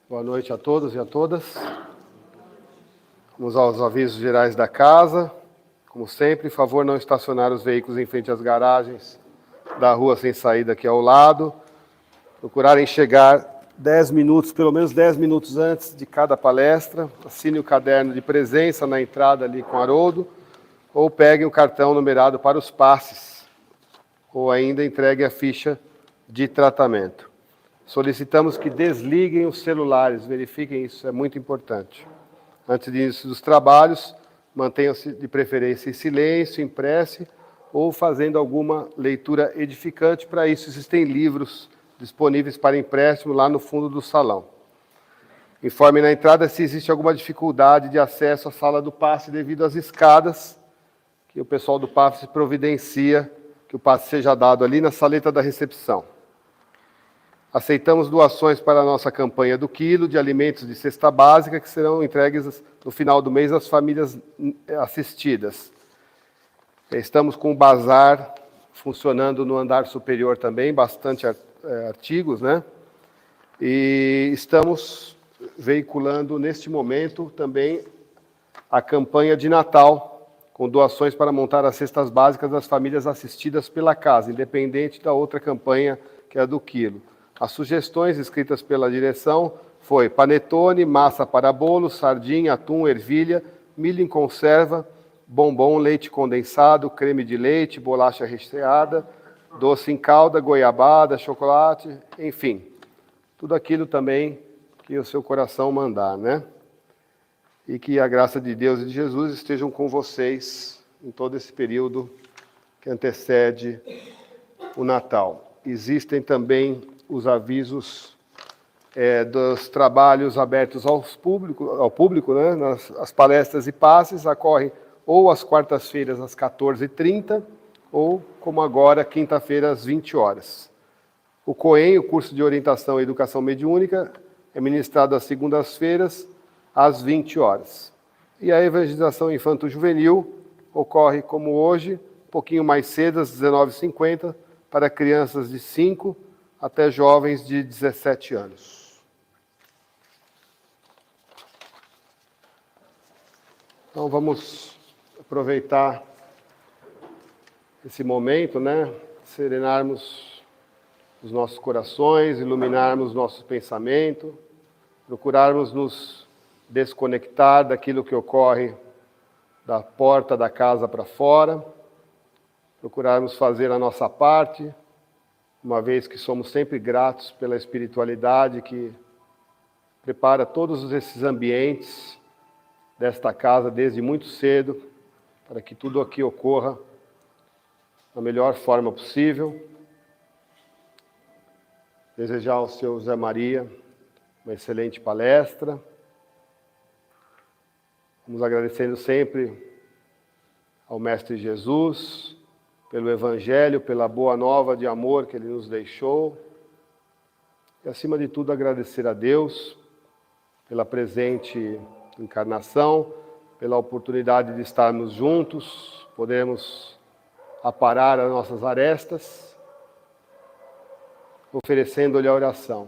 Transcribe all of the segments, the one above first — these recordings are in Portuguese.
Boa noite a todos e a todas. Vamos aos avisos gerais da casa. Como sempre, favor não estacionar os veículos em frente às garagens da rua sem saída aqui ao lado. Procurarem chegar 10 minutos, pelo menos 10 minutos antes de cada palestra. Assine o caderno de presença na entrada ali com Haroldo. Ou peguem o cartão numerado para os passes. Ou ainda entreguem a ficha de tratamento. Solicitamos que desliguem os celulares, verifiquem isso, é muito importante. Antes do início dos trabalhos, mantenham-se de preferência em silêncio, em prece, ou fazendo alguma leitura edificante. Para isso, existem livros disponíveis para empréstimo lá no fundo do salão. Informe na entrada se existe alguma dificuldade de acesso à sala do passe devido às escadas, que o pessoal do passe providencia que o passe seja dado ali na saleta da recepção. Aceitamos doações para a nossa campanha do quilo de alimentos de cesta básica que serão entregues no final do mês às famílias assistidas. Estamos com o bazar funcionando no andar superior também, bastante artigos, né? E estamos veiculando neste momento também a campanha de Natal, com doações para montar as cestas básicas das famílias assistidas pela casa, independente da outra campanha que é a do quilo. As sugestões escritas pela direção foi panetone, massa para bolo, sardinha, atum, ervilha, milho em conserva, bombom, leite condensado, creme de leite, bolacha recheada, doce em calda, goiabada, chocolate, enfim. Tudo aquilo também que o seu coração mandar, né? E que a graça de Deus e de Jesus estejam com vocês em todo esse período que antecede o Natal. Existem também os avisos dos trabalhos abertos ao público, né? As palestras e passes ocorrem ou às quartas-feiras às 14h30, ou, como agora, quinta-feira às 20 horas. O COEM, o curso de Orientação e Educação Mediúnica, é ministrado às segundas-feiras às 20 horas. E a evangelização infanto-juvenil ocorre, como hoje, um pouquinho mais cedo, às 19h50, para crianças de 5 até jovens de 17 anos. Então vamos aproveitar esse momento, né? Serenarmos os nossos corações, iluminarmos nosso pensamento, procurarmos nos desconectar daquilo que ocorre da porta da casa para fora, procurarmos fazer a nossa parte, uma vez que somos sempre gratos pela espiritualidade que prepara todos esses ambientes desta casa desde muito cedo, para que tudo aqui ocorra da melhor forma possível. Desejar ao seu Zé Maria uma excelente palestra. Vamos agradecendo sempre ao Mestre Jesus, pelo Evangelho, pela boa nova de amor que Ele nos deixou. E, acima de tudo, agradecer a Deus pela presente encarnação, pela oportunidade de estarmos juntos, podermos aparar as nossas arestas, oferecendo-lhe a oração.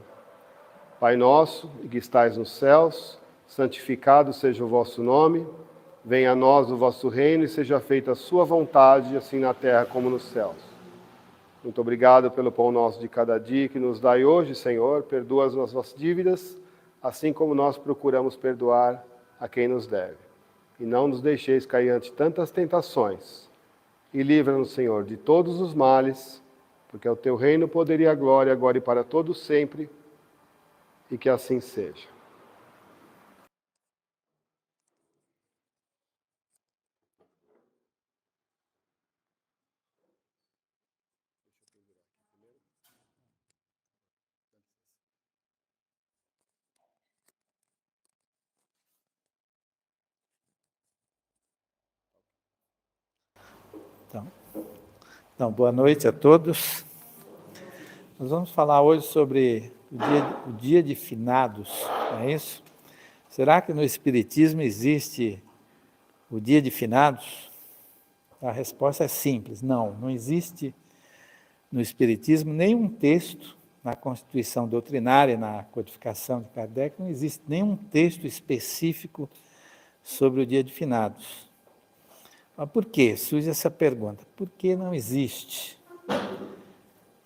Pai nosso, que estais nos céus, santificado seja o vosso nome. Venha a nós o vosso reino e seja feita a sua vontade, assim na terra como nos céus. Muito obrigado pelo pão nosso de cada dia que nos dai hoje, Senhor. Perdoa as nossas dívidas, assim como nós procuramos perdoar a quem nos deve. E não nos deixeis cair ante tantas tentações. E livra-nos, Senhor, de todos os males, porque é o teu reino, o poder e a glória, agora e para todos sempre. E que assim seja. Então, boa noite a todos. Nós vamos falar hoje sobre o dia de finados, não é isso? Será que no Espiritismo existe o dia de finados? A resposta é simples, não existe no Espiritismo nenhum texto na Constituição Doutrinária, na codificação de Kardec, não existe nenhum texto específico sobre o dia de finados. Mas por quê? Surge essa pergunta. Por que não existe?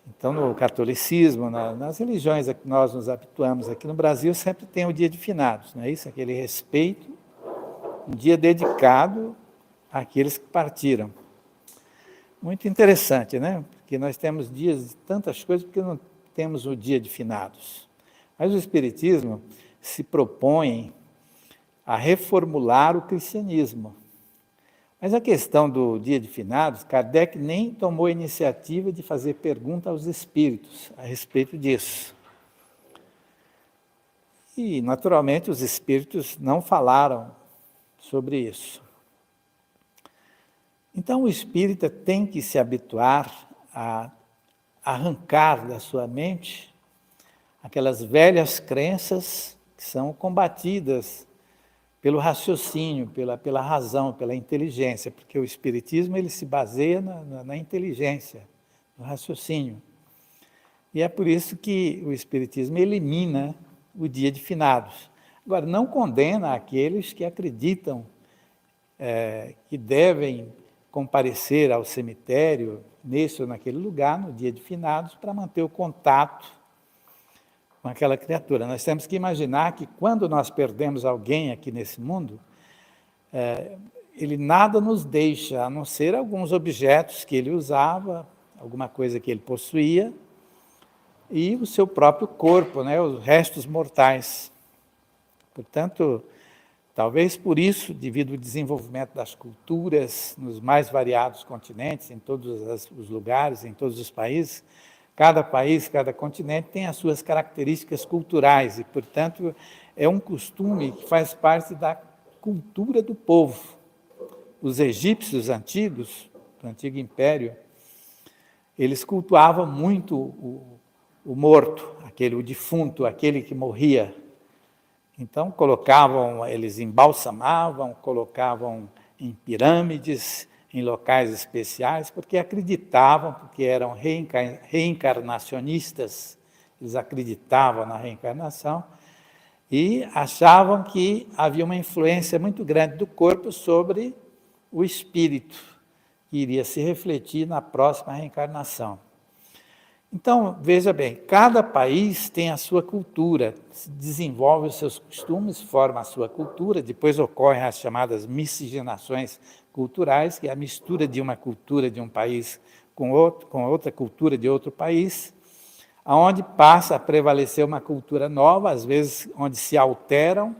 Então, no catolicismo, nas religiões a que nós nos habituamos aqui no Brasil, sempre tem o dia de finados, não é isso? Aquele respeito, um dia dedicado àqueles que partiram. Muito interessante, né? Porque nós temos dias de tantas coisas, porque não temos o dia de finados. Mas o Espiritismo se propõe a reformular o cristianismo. Mas a questão do dia de finados, Kardec nem tomou a iniciativa de fazer pergunta aos espíritos a respeito disso. E, naturalmente, os espíritos não falaram sobre isso. Então, o espírita tem que se habituar a arrancar da sua mente aquelas velhas crenças que são combatidas pelo raciocínio, pela razão, pela inteligência, porque o Espiritismo ele se baseia na inteligência, no raciocínio. E é por isso que o Espiritismo elimina o dia de finados. Agora, não condena aqueles que acreditam que devem comparecer ao cemitério, nesse ou naquele lugar, no dia de finados, para manter o contato com aquela criatura. Nós temos que imaginar que quando nós perdemos alguém aqui nesse mundo, ele nada nos deixa, a não ser alguns objetos que ele usava, alguma coisa que ele possuía, e o seu próprio corpo, né, os restos mortais. Portanto, talvez por isso, devido ao desenvolvimento das culturas nos mais variados continentes, em todos os lugares, em todos os países, cada país, cada continente tem as suas características culturais e, portanto, é um costume que faz parte da cultura do povo. Os egípcios antigos, do antigo império, eles cultuavam muito o morto, o defunto, aquele que morria. Então, eles embalsamavam, colocavam em pirâmides, em locais especiais, porque acreditavam, porque eram reencarnacionistas, eles acreditavam na reencarnação e achavam que havia uma influência muito grande do corpo sobre o espírito, que iria se refletir na próxima reencarnação. Então, veja bem, cada país tem a sua cultura, desenvolve os seus costumes, forma a sua cultura, depois ocorrem as chamadas miscigenações culturais, que é a mistura de uma cultura de um país com outra cultura de outro país, aonde passa a prevalecer uma cultura nova, às vezes onde se alteram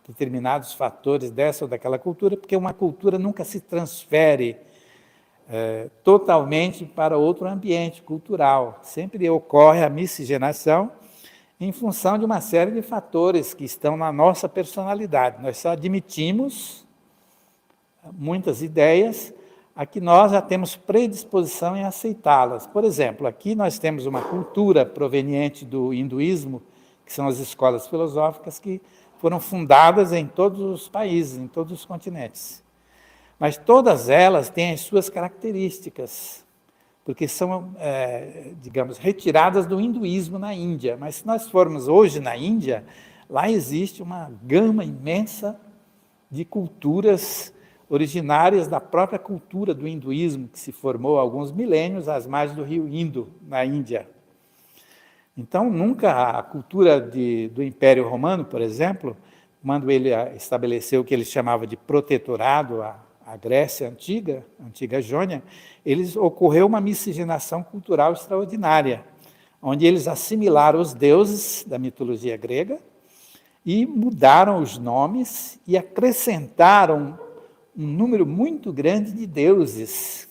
determinados fatores dessa ou daquela cultura, porque uma cultura nunca se transfere totalmente para outro ambiente cultural. Sempre ocorre a miscigenação em função de uma série de fatores que estão na nossa personalidade. Nós só admitimos muitas ideias a que nós já temos predisposição em aceitá-las. Por exemplo, aqui nós temos uma cultura proveniente do hinduísmo, que são as escolas filosóficas que foram fundadas em todos os países, em todos os continentes. Mas todas elas têm as suas características, porque são, digamos, retiradas do hinduísmo na Índia. Mas se nós formos hoje na Índia, lá existe uma gama imensa de culturas originárias da própria cultura do hinduísmo, que se formou há alguns milênios às margens do rio Indo, na Índia. Então, nunca a cultura do Império Romano, por exemplo, quando ele estabeleceu o que ele chamava de protetorado, a Grécia antiga, a antiga Jônia, ocorreu uma miscigenação cultural extraordinária, onde eles assimilaram os deuses da mitologia grega e mudaram os nomes e acrescentaram um número muito grande de deuses,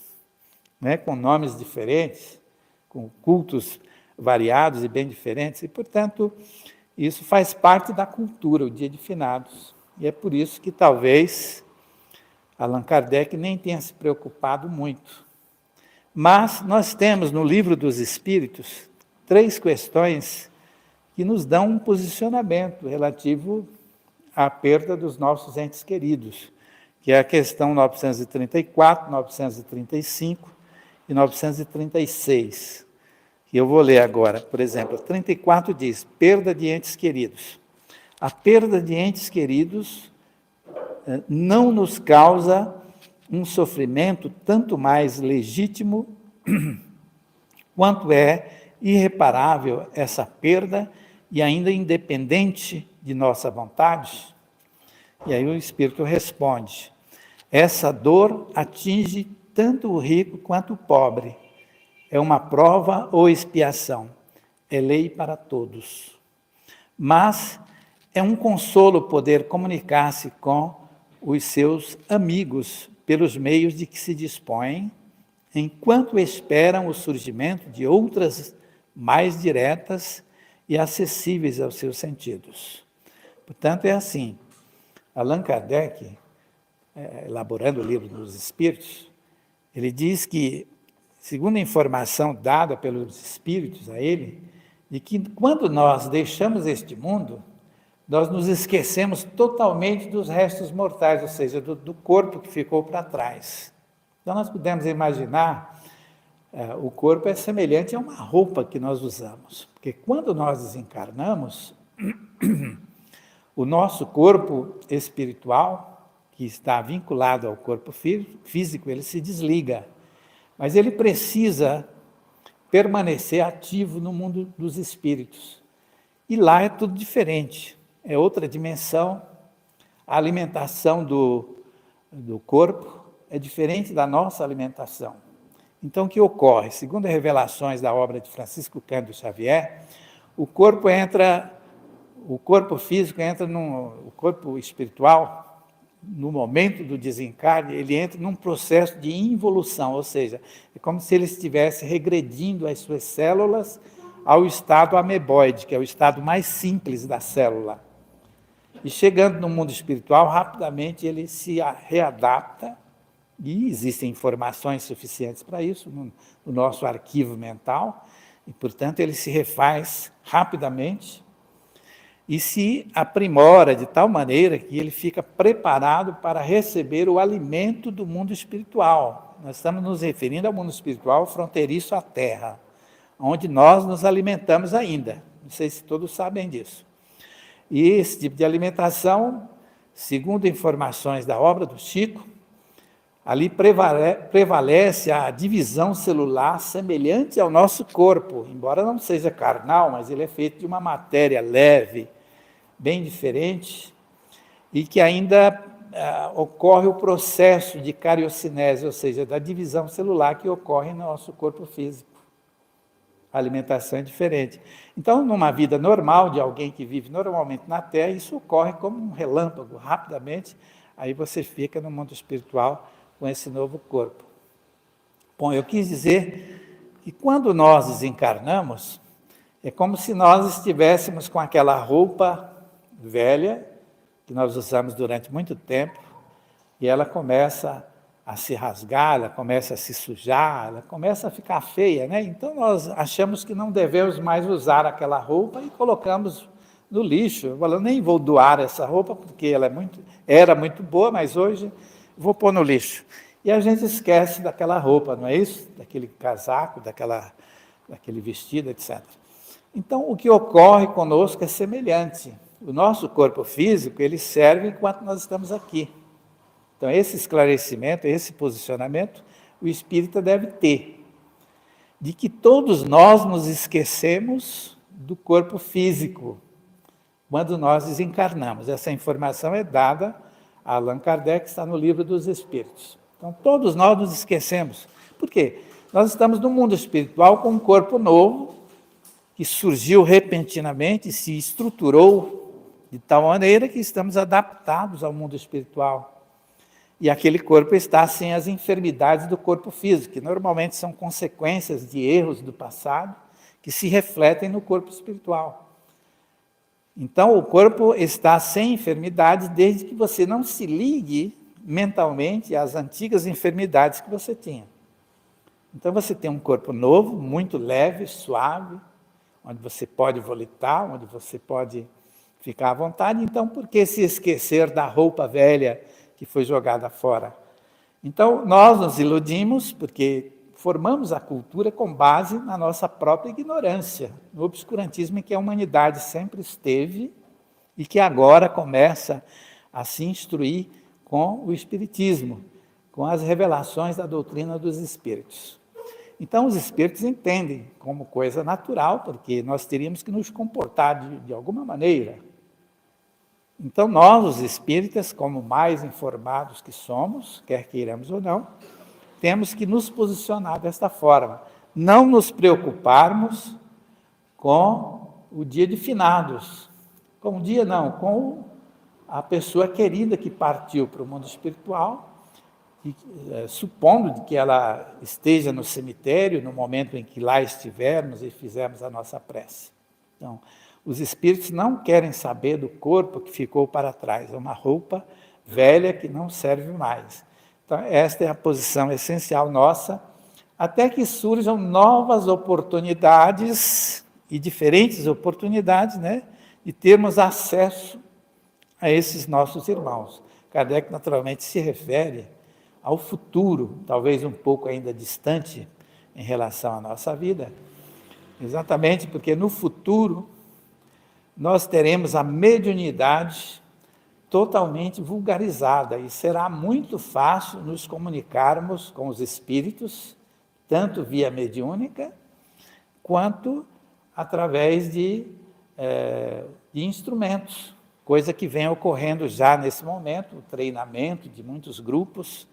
né, com nomes diferentes, com cultos variados e bem diferentes, e, portanto, isso faz parte da cultura, o dia de finados. E é por isso que talvez Allan Kardec nem tenha se preocupado muito. Mas nós temos no Livro dos Espíritos 3 questões que nos dão um posicionamento relativo à perda dos nossos entes queridos, que é a questão 934, 935 e 936, E eu vou ler agora, por exemplo, 34 diz, perda de entes queridos. A perda de entes queridos não nos causa um sofrimento tanto mais legítimo quanto é irreparável essa perda e ainda independente de nossa vontade? E aí o Espírito responde, essa dor atinge tanto o rico quanto o pobre. É uma prova ou expiação, é lei para todos. Mas é um consolo poder comunicar-se com os seus amigos pelos meios de que se dispõem, enquanto esperam o surgimento de outras mais diretas e acessíveis aos seus sentidos. Portanto, é assim, Allan Kardec, elaborando o livro dos Espíritos, ele diz que, segundo a informação dada pelos Espíritos a ele, de que quando nós deixamos este mundo, nós nos esquecemos totalmente dos restos mortais, ou seja, do corpo que ficou para trás. Então, nós podemos imaginar, o corpo é semelhante a uma roupa que nós usamos, porque quando nós desencarnamos, o nosso corpo espiritual, que está vinculado ao corpo físico, ele se desliga, mas ele precisa permanecer ativo no mundo dos espíritos. E lá é tudo diferente, é outra dimensão, a alimentação do corpo é diferente da nossa alimentação. Então, o que ocorre? Segundo as revelações da obra de Francisco Cândido Xavier, o corpo físico entra o corpo espiritual, no momento do desencarne, ele entra num processo de involução, ou seja, é como se ele estivesse regredindo as suas células ao estado ameboide, que é o estado mais simples da célula. E chegando no mundo espiritual, rapidamente ele se readapta, e existem informações suficientes para isso no nosso arquivo mental, e, portanto, ele se refaz rapidamente e se aprimora de tal maneira que ele fica preparado para receber o alimento do mundo espiritual. Nós estamos nos referindo ao mundo espiritual fronteiriço à Terra, onde nós nos alimentamos ainda. Não sei se todos sabem disso. E esse tipo de alimentação, segundo informações da obra do Chico, ali prevalece a divisão celular semelhante ao nosso corpo, embora não seja carnal, mas ele é feito de uma matéria leve, bem diferente, e que ainda ocorre o processo de cariocinese, ou seja, da divisão celular que ocorre no nosso corpo físico. A alimentação é diferente. Então, numa vida normal, de alguém que vive normalmente na Terra, isso ocorre como um relâmpago, rapidamente, aí você fica no mundo espiritual com esse novo corpo. Bom, eu quis dizer que quando nós desencarnamos, é como se nós estivéssemos com aquela roupa velha, que nós usamos durante muito tempo, e ela começa a se rasgar, ela começa a se sujar, ela começa a ficar feia, né? Então nós achamos que não devemos mais usar aquela roupa e colocamos no lixo. Eu nem vou doar essa roupa, porque ela era muito boa, mas hoje vou pôr no lixo. E a gente esquece daquela roupa, não é isso? Daquele casaco, daquele vestido, etc. Então, o que ocorre conosco é semelhante. O nosso corpo físico, ele serve enquanto nós estamos aqui. Então, esse esclarecimento, esse posicionamento, o espírita deve ter, de que todos nós nos esquecemos do corpo físico quando nós desencarnamos. Essa informação é dada a Allan Kardec, está no Livro dos Espíritos. Então, todos nós nos esquecemos. Por quê? Nós estamos no mundo espiritual com um corpo novo, que surgiu repentinamente, se estruturou de tal maneira que estamos adaptados ao mundo espiritual. E aquele corpo está sem as enfermidades do corpo físico, que normalmente são consequências de erros do passado, que se refletem no corpo espiritual. Então, o corpo está sem enfermidades desde que você não se ligue mentalmente às antigas enfermidades que você tinha. Então, você tem um corpo novo, muito leve, suave, onde você pode volitar, onde você pode ficar à vontade. Então, por que se esquecer da roupa velha que foi jogada fora? Então, nós nos iludimos, porque formamos a cultura com base na nossa própria ignorância, no obscurantismo em que a humanidade sempre esteve e que agora começa a se instruir com o Espiritismo, com as revelações da doutrina dos Espíritos. Então, os Espíritos entendem como coisa natural, porque nós teríamos que nos comportar de alguma maneira. Então, nós, os Espíritas, como mais informados que somos, quer queiramos ou não, temos que nos posicionar desta forma, não nos preocuparmos com o dia de finados, com o dia não, com a pessoa querida que partiu para o mundo espiritual, e, supondo que ela esteja no cemitério, no momento em que lá estivermos e fizermos a nossa prece. Então, os espíritos não querem saber do corpo que ficou para trás, é uma roupa velha que não serve mais. Então, esta é a posição essencial nossa, até que surjam novas oportunidades, e diferentes oportunidades, né, de termos acesso a esses nossos irmãos. Kardec, naturalmente, se refere ao futuro, talvez um pouco ainda distante em relação à nossa vida, exatamente porque no futuro nós teremos a mediunidade totalmente vulgarizada e será muito fácil nos comunicarmos com os espíritos, tanto via mediúnica, quanto através de instrumentos, coisa que vem ocorrendo já nesse momento, o treinamento de muitos grupos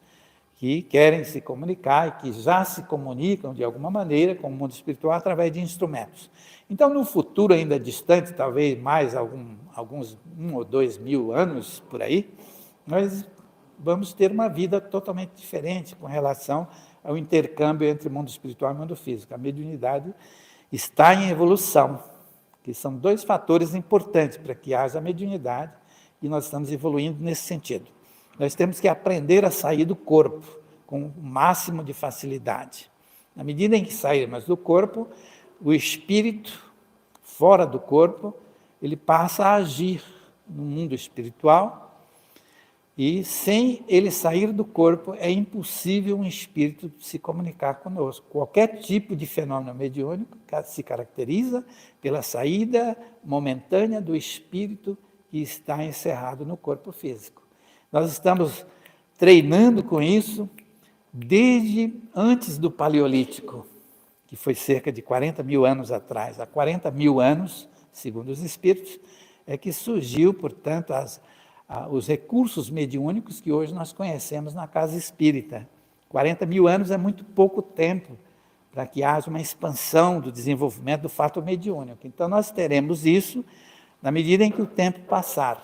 que querem se comunicar e que já se comunicam de alguma maneira com o mundo espiritual através de instrumentos. Então, no futuro ainda distante, talvez mais alguns 1 ou 2 mil anos por aí, nós vamos ter uma vida totalmente diferente com relação ao intercâmbio entre mundo espiritual e mundo físico. A mediunidade está em evolução, que são 2 fatores importantes para que haja mediunidade, e nós estamos evoluindo nesse sentido. Nós temos que aprender a sair do corpo com o máximo de facilidade. Na medida em que sairmos do corpo, o espírito, fora do corpo, ele passa a agir no mundo espiritual, e sem ele sair do corpo, é impossível um espírito se comunicar conosco. Qualquer tipo de fenômeno mediúnico se caracteriza pela saída momentânea do espírito que está encerrado no corpo físico. Nós estamos treinando com isso desde antes do Paleolítico, que foi cerca de 40 mil anos atrás. Há 40 mil anos, segundo os espíritos, é que surgiu, portanto, os recursos mediúnicos que hoje nós conhecemos na casa espírita. 40 mil anos é muito pouco tempo para que haja uma expansão do desenvolvimento do fato mediúnico. Então, nós teremos isso na medida em que o tempo passar.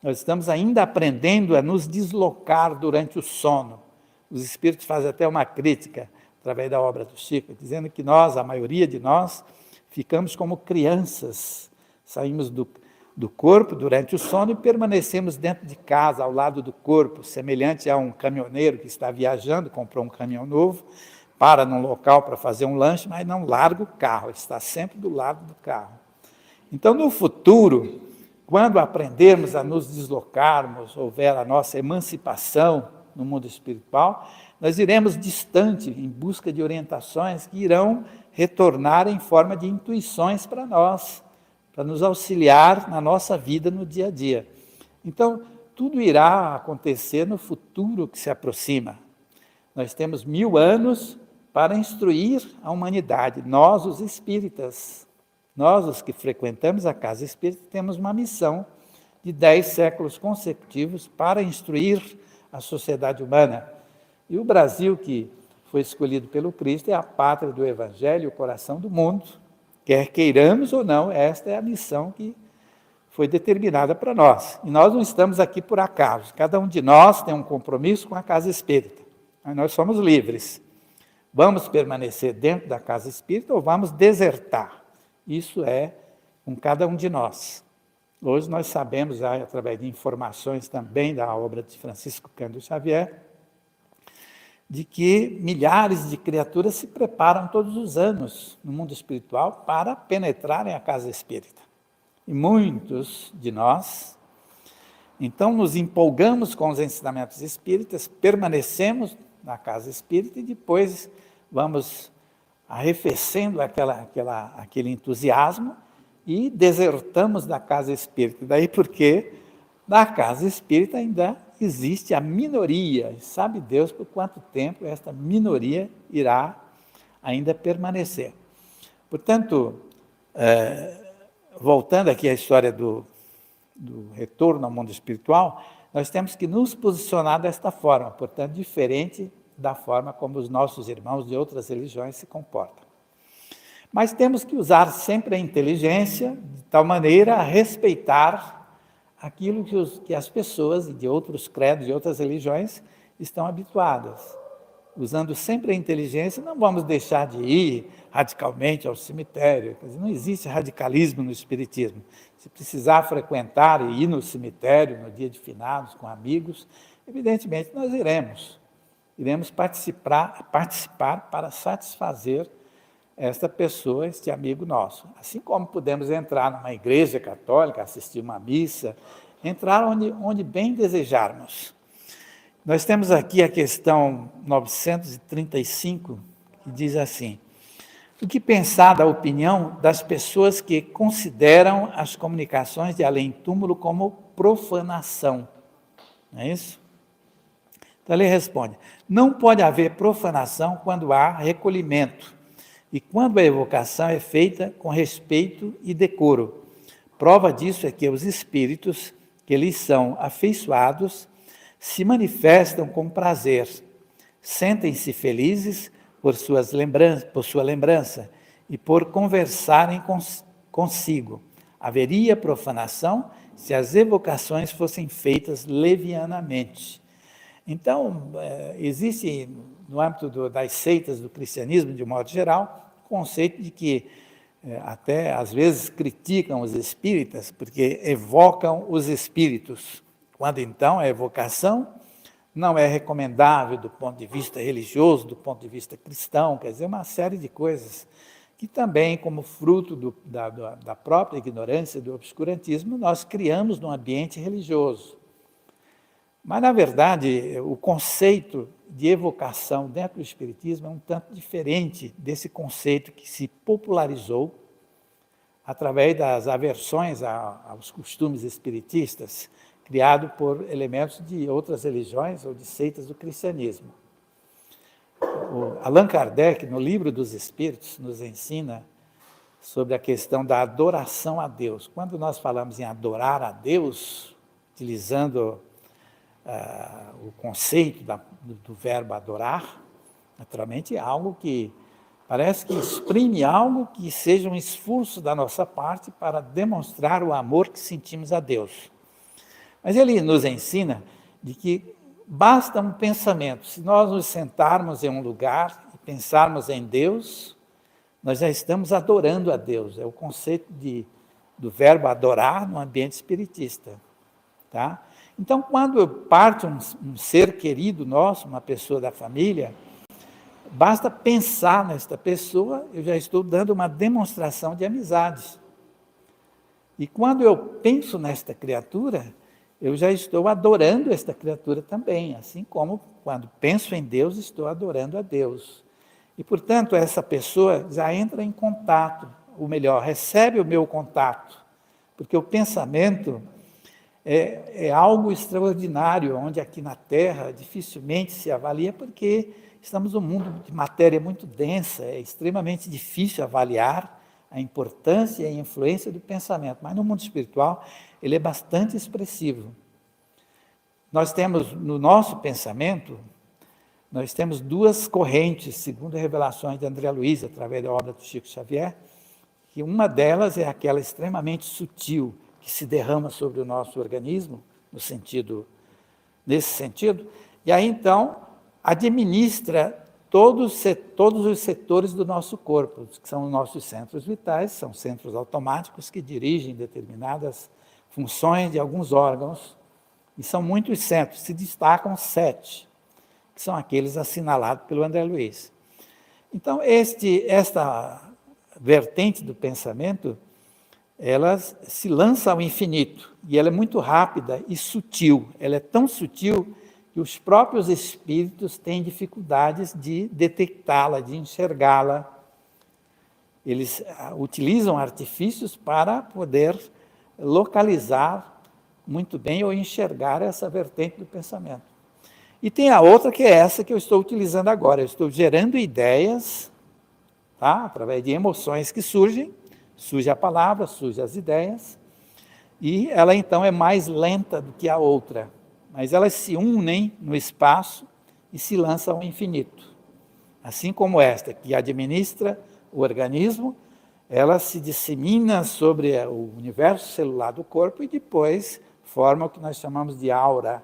Nós estamos ainda aprendendo a nos deslocar durante o sono. Os espíritos fazem até uma crítica, através da obra do Chico, dizendo que nós, a maioria de nós, ficamos como crianças, saímos do corpo durante o sono e permanecemos dentro de casa, ao lado do corpo, semelhante a um caminhoneiro que está viajando, comprou um caminhão novo, para num local para fazer um lanche, mas não larga o carro, está sempre do lado do carro. Então, no futuro, quando aprendermos a nos deslocarmos, houver a nossa emancipação no mundo espiritual, nós iremos distante em busca de orientações que irão retornar em forma de intuições para nós, para nos auxiliar na nossa vida no dia a dia. Então, tudo irá acontecer no futuro que se aproxima. Nós temos 1000 anos para instruir a humanidade, nós, os espíritas. Nós, os que frequentamos a casa espírita, temos uma missão de 10 séculos consecutivos para instruir a sociedade humana. E o Brasil, que foi escolhido pelo Cristo, é a pátria do Evangelho, o coração do mundo. Quer queiramos ou não, esta é a missão que foi determinada para nós. E nós não estamos aqui por acaso. Cada um de nós tem um compromisso com a casa espírita. Mas nós somos livres. Vamos permanecer dentro da casa espírita ou vamos desertar? Isso é com cada um de nós. Hoje nós sabemos, já, através de informações também da obra de Francisco Cândido Xavier, de que milhares de criaturas se preparam todos os anos no mundo espiritual para penetrarem a casa espírita. E muitos de nós, então, nos empolgamos com os ensinamentos espíritas, permanecemos na casa espírita e depois vamos arrefecendo aquele entusiasmo e desertamos da casa espírita. Daí porque na casa espírita ainda existe a minoria, e sabe Deus por quanto tempo esta minoria irá ainda permanecer. Portanto, voltando aqui à história do retorno ao mundo espiritual, nós temos que nos posicionar desta forma, portanto, diferente da forma como os nossos irmãos de outras religiões se comportam. Mas temos que usar sempre a inteligência, de tal maneira a respeitar aquilo que as pessoas de outros credos, de outras religiões, estão habituadas. Usando sempre a inteligência, não vamos deixar de ir radicalmente ao cemitério. Quer dizer, não existe radicalismo no Espiritismo. Se precisar frequentar e ir no cemitério no dia de finados com amigos, evidentemente nós iremos. Iremos participar para satisfazer esta pessoa, este amigo nosso. Assim como podemos entrar numa igreja católica, assistir uma missa, entrar onde bem desejarmos. Nós temos aqui a questão 935, que diz assim: o que pensar da opinião das pessoas que consideram as comunicações de além-túmulo como profanação? Não é isso? Então ele responde: não pode haver profanação quando há recolhimento e quando a evocação é feita com respeito e decoro. Prova disso é que os espíritos que lhes são afeiçoados se manifestam com prazer, sentem-se felizes por sua lembrança e por conversarem consigo. Haveria profanação se as evocações fossem feitas levianamente. Então, existe no âmbito das seitas do cristianismo, de um modo geral, o conceito de que até às vezes criticam os espíritas porque evocam os espíritos, quando então a evocação não é recomendável do ponto de vista religioso, do ponto de vista cristão, quer dizer, uma série de coisas que também, como fruto da própria ignorância, do obscurantismo, nós criamos num ambiente religioso. Mas, na verdade, o conceito de evocação dentro do Espiritismo é um tanto diferente desse conceito que se popularizou através das aversões aos costumes espiritistas, criado por elementos de outras religiões ou de seitas do cristianismo. Allan Kardec, no Livro dos Espíritos, nos ensina sobre a questão da adoração a Deus. Quando nós falamos em adorar a Deus, utilizando o conceito do verbo adorar, naturalmente é algo que parece que exprime algo que seja um esforço da nossa parte para demonstrar o amor que sentimos a Deus. Mas ele nos ensina de que basta um pensamento. Se nós nos sentarmos em um lugar e pensarmos em Deus, nós já estamos adorando a Deus. É o conceito do verbo adorar no ambiente espiritista. Tá? Então, quando parte um ser querido nosso, uma pessoa da família, basta pensar nesta pessoa, eu já estou dando uma demonstração de amizade. E quando eu penso nesta criatura, eu já estou adorando esta criatura também, assim como quando penso em Deus, estou adorando a Deus. E, portanto, essa pessoa já entra em contato, ou melhor, recebe o meu contato, porque o pensamento é algo extraordinário, onde aqui na Terra dificilmente se avalia, porque estamos num mundo de matéria muito densa, é extremamente difícil avaliar a importância e a influência do pensamento, mas no mundo espiritual ele é bastante expressivo. Nós temos, no nosso pensamento, nós temos duas correntes, segundo revelações de André Luiz, através da obra do Chico Xavier, que uma delas é aquela extremamente sutil, que se derrama sobre o nosso organismo, nesse sentido, e aí então administra todos os setores do nosso corpo, que são os nossos centros vitais, são centros automáticos que dirigem determinadas funções de alguns órgãos, e são muitos centros, se destacam 7, que são aqueles assinalados pelo André Luiz. Então, esta vertente do pensamento, ela se lança ao infinito, e ela é muito rápida e sutil. Ela é tão sutil que os próprios espíritos têm dificuldades de detectá-la, de enxergá-la. Eles utilizam artifícios para poder localizar muito bem ou enxergar essa vertente do pensamento. E tem a outra, que é essa que eu estou utilizando agora. Eu estou gerando ideias, tá? Através de emoções que surgem, surge a palavra, surgem as ideias, e ela então é mais lenta do que a outra, mas elas se unem no espaço e se lançam ao infinito. Assim como esta, que administra o organismo, ela se dissemina sobre o universo celular do corpo e depois forma o que nós chamamos de aura,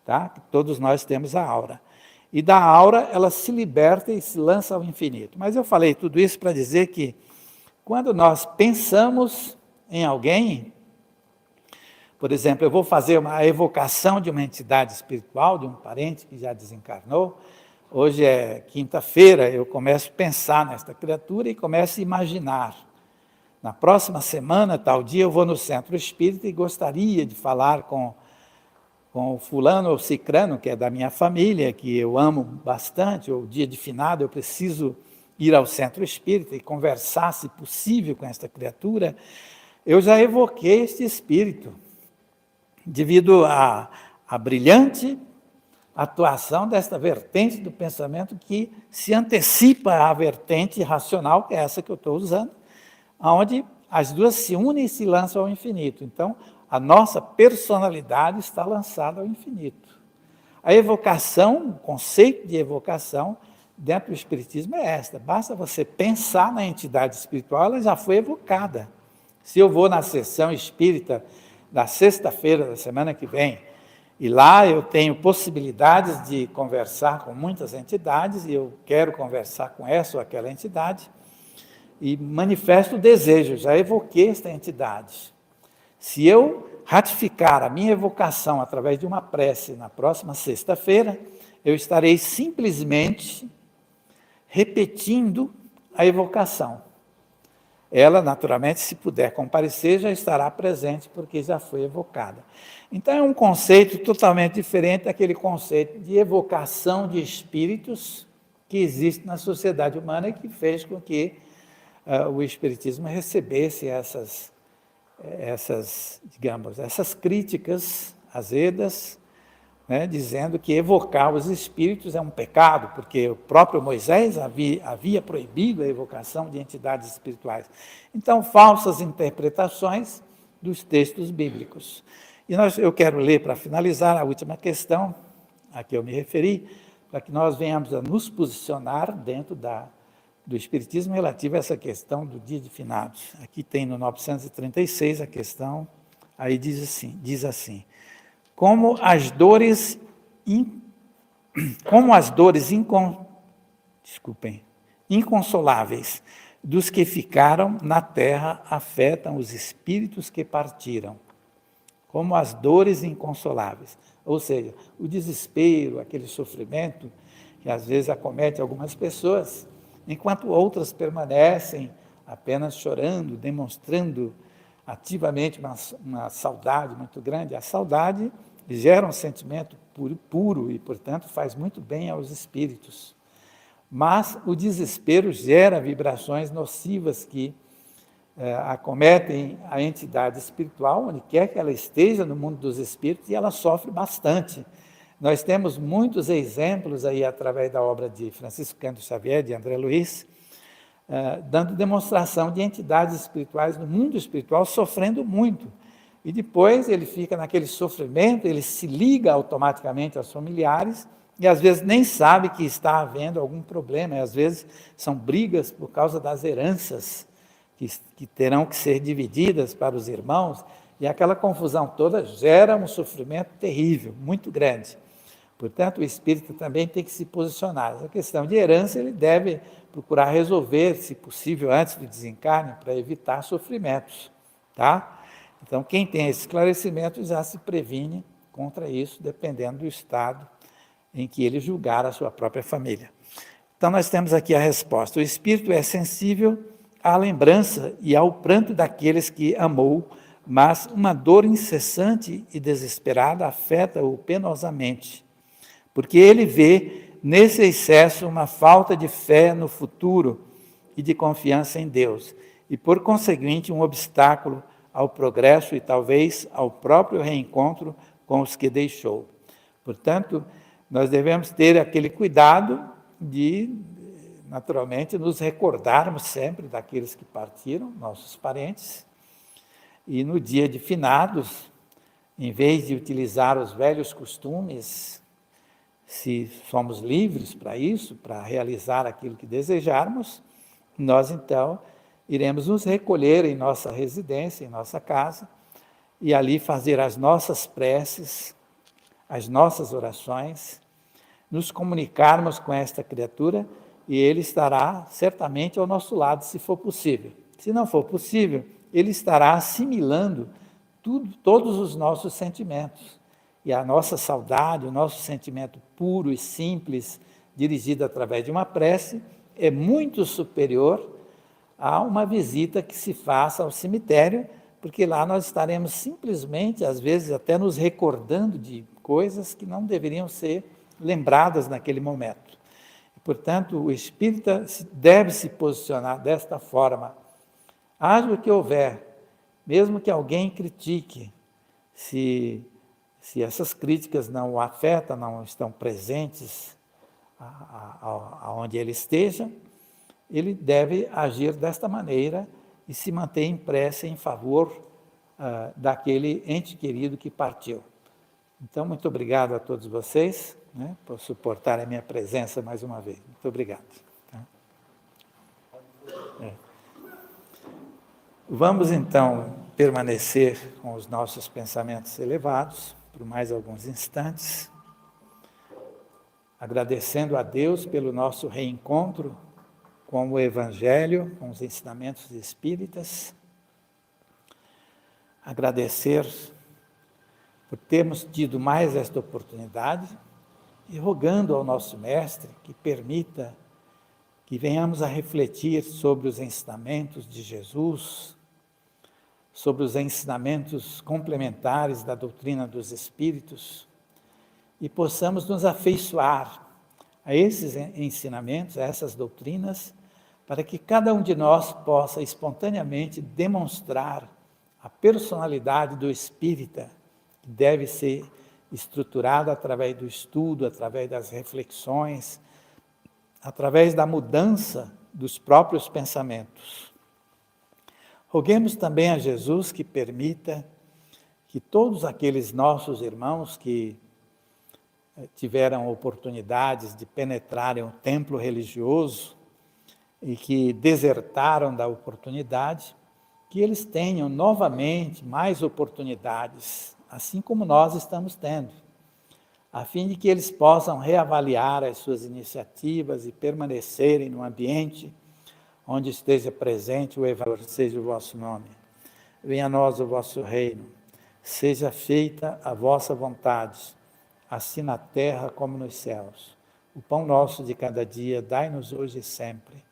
tá? Todos nós temos a aura. E da aura ela se liberta e se lança ao infinito. Mas eu falei tudo isso para dizer que quando nós pensamos em alguém, por exemplo, eu vou fazer uma evocação de uma entidade espiritual, de um parente que já desencarnou. Hoje é quinta-feira, eu começo a pensar nesta criatura e começo a imaginar. Na próxima semana, tal dia, eu vou no centro espírita e gostaria de falar com o fulano ou cicrano, que é da minha família, que eu amo bastante, ou dia de finado eu preciso ir ao centro espírita e conversar, se possível, com esta criatura. Eu já evoquei este espírito, devido à brilhante atuação desta vertente do pensamento que se antecipa à vertente racional, que é essa que eu estou usando, onde as duas se unem e se lançam ao infinito. Então, a nossa personalidade está lançada ao infinito. A evocação, o conceito de evocação dentro do Espiritismo é esta. Basta você pensar na entidade espiritual, ela já foi evocada. Se eu vou na sessão espírita da sexta-feira da semana que vem, e lá eu tenho possibilidades de conversar com muitas entidades, e eu quero conversar com essa ou aquela entidade, e manifesto o desejo, já evoquei esta entidade. Se eu ratificar a minha evocação através de uma prece na próxima sexta-feira, eu estarei simplesmente repetindo a evocação. Ela, naturalmente, se puder comparecer, já estará presente, porque já foi evocada. Então, é um conceito totalmente diferente daquele conceito de evocação de espíritos que existe na sociedade humana e que fez com que o Espiritismo recebesse essas críticas azedas, né, dizendo que evocar os espíritos é um pecado, porque o próprio Moisés havia proibido a evocação de entidades espirituais. Então, falsas interpretações dos textos bíblicos. E eu quero ler, para finalizar, a última questão a que eu me referi, para que nós venhamos a nos posicionar dentro do Espiritismo relativo a essa questão do dia de finados. Aqui tem no 936 a questão, aí diz assim, como as dores inconsoláveis dos que ficaram na terra afetam os espíritos que partiram. Como as dores inconsoláveis. Ou seja, o desespero, aquele sofrimento que às vezes acomete algumas pessoas, enquanto outras permanecem apenas chorando, demonstrando ativamente uma saudade muito grande. A saudade gera um sentimento puro e, portanto, faz muito bem aos espíritos. Mas o desespero gera vibrações nocivas que acometem a entidade espiritual, onde quer que ela esteja no mundo dos espíritos, e ela sofre bastante. Nós temos muitos exemplos aí, através da obra de Francisco Cândido Xavier, de André Luiz, dando demonstração de entidades espirituais no mundo espiritual sofrendo muito. E depois ele fica naquele sofrimento, ele se liga automaticamente aos familiares, e às vezes nem sabe que está havendo algum problema, e às vezes são brigas por causa das heranças, que terão que ser divididas para os irmãos, e aquela confusão toda gera um sofrimento terrível, muito grande. Portanto, o espírito também tem que se posicionar. Essa questão de herança ele deve procurar resolver, se possível, antes do desencarne, para evitar sofrimentos. Tá? Então, quem tem esse esclarecimento já se previne contra isso, dependendo do estado em que ele julgar a sua própria família. Então, nós temos aqui a resposta. O espírito é sensível à lembrança e ao pranto daqueles que amou, mas uma dor incessante e desesperada afeta-o penosamente. porque ele vê nesse excesso uma falta de fé no futuro e de confiança em Deus, e por conseguinte um obstáculo ao progresso e talvez ao próprio reencontro com os que deixou. Portanto, nós devemos ter aquele cuidado de, naturalmente, nos recordarmos sempre daqueles que partiram, nossos parentes, e no dia de finados, em vez de utilizar os velhos costumes, se somos livres para isso, para realizar aquilo que desejarmos, nós então iremos nos recolher em nossa residência, em nossa casa, e ali fazer as nossas preces, as nossas orações, nos comunicarmos com esta criatura, e ele estará certamente ao nosso lado, se for possível. Se não for possível, ele estará assimilando todos os nossos sentimentos. E a nossa saudade, o nosso sentimento puro e simples, dirigido através de uma prece, é muito superior a uma visita que se faça ao cemitério, porque lá nós estaremos simplesmente, às vezes, até nos recordando de coisas que não deveriam ser lembradas naquele momento. Portanto, o espírita deve se posicionar desta forma. Haja o que houver, mesmo que alguém critique, se essas críticas não o afetam, não estão presentes aonde ele esteja, ele deve agir desta maneira e se manter em prece em favor daquele ente querido que partiu. Então, muito obrigado a todos vocês, né, por suportar a minha presença mais uma vez. Muito obrigado. Vamos, então, permanecer com os nossos pensamentos elevados por mais alguns instantes, agradecendo a Deus pelo nosso reencontro com o Evangelho, com os ensinamentos espíritas, agradecer por termos tido mais esta oportunidade e rogando ao nosso Mestre que permita que venhamos a refletir sobre os ensinamentos de Jesus, sobre os ensinamentos complementares da doutrina dos Espíritos e possamos nos afeiçoar a esses ensinamentos, a essas doutrinas, para que cada um de nós possa espontaneamente demonstrar a personalidade do espírita, que deve ser estruturada através do estudo, através das reflexões, através da mudança dos próprios pensamentos. Roguemos também a Jesus que permita que todos aqueles nossos irmãos que tiveram oportunidades de penetrarem o templo religioso e que desertaram da oportunidade, que eles tenham novamente mais oportunidades, assim como nós estamos tendo, a fim de que eles possam reavaliar as suas iniciativas e permanecerem no ambiente onde esteja presente o Evangelho. Seja o vosso nome, venha a nós o vosso reino, seja feita a vossa vontade, assim na terra como nos céus. O pão nosso de cada dia dai-nos hoje e sempre.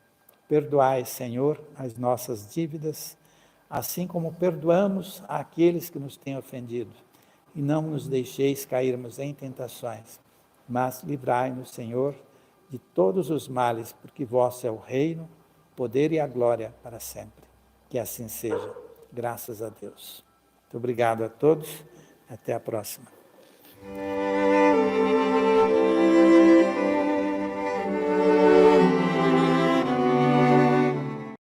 Perdoai, Senhor, as nossas dívidas, assim como perdoamos àqueles que nos têm ofendido. E não nos deixeis cairmos em tentações, mas livrai-nos, Senhor, de todos os males, porque vosso é o reino, o poder e a glória para sempre. Que assim seja. Graças a Deus. Muito obrigado a todos. Até a próxima.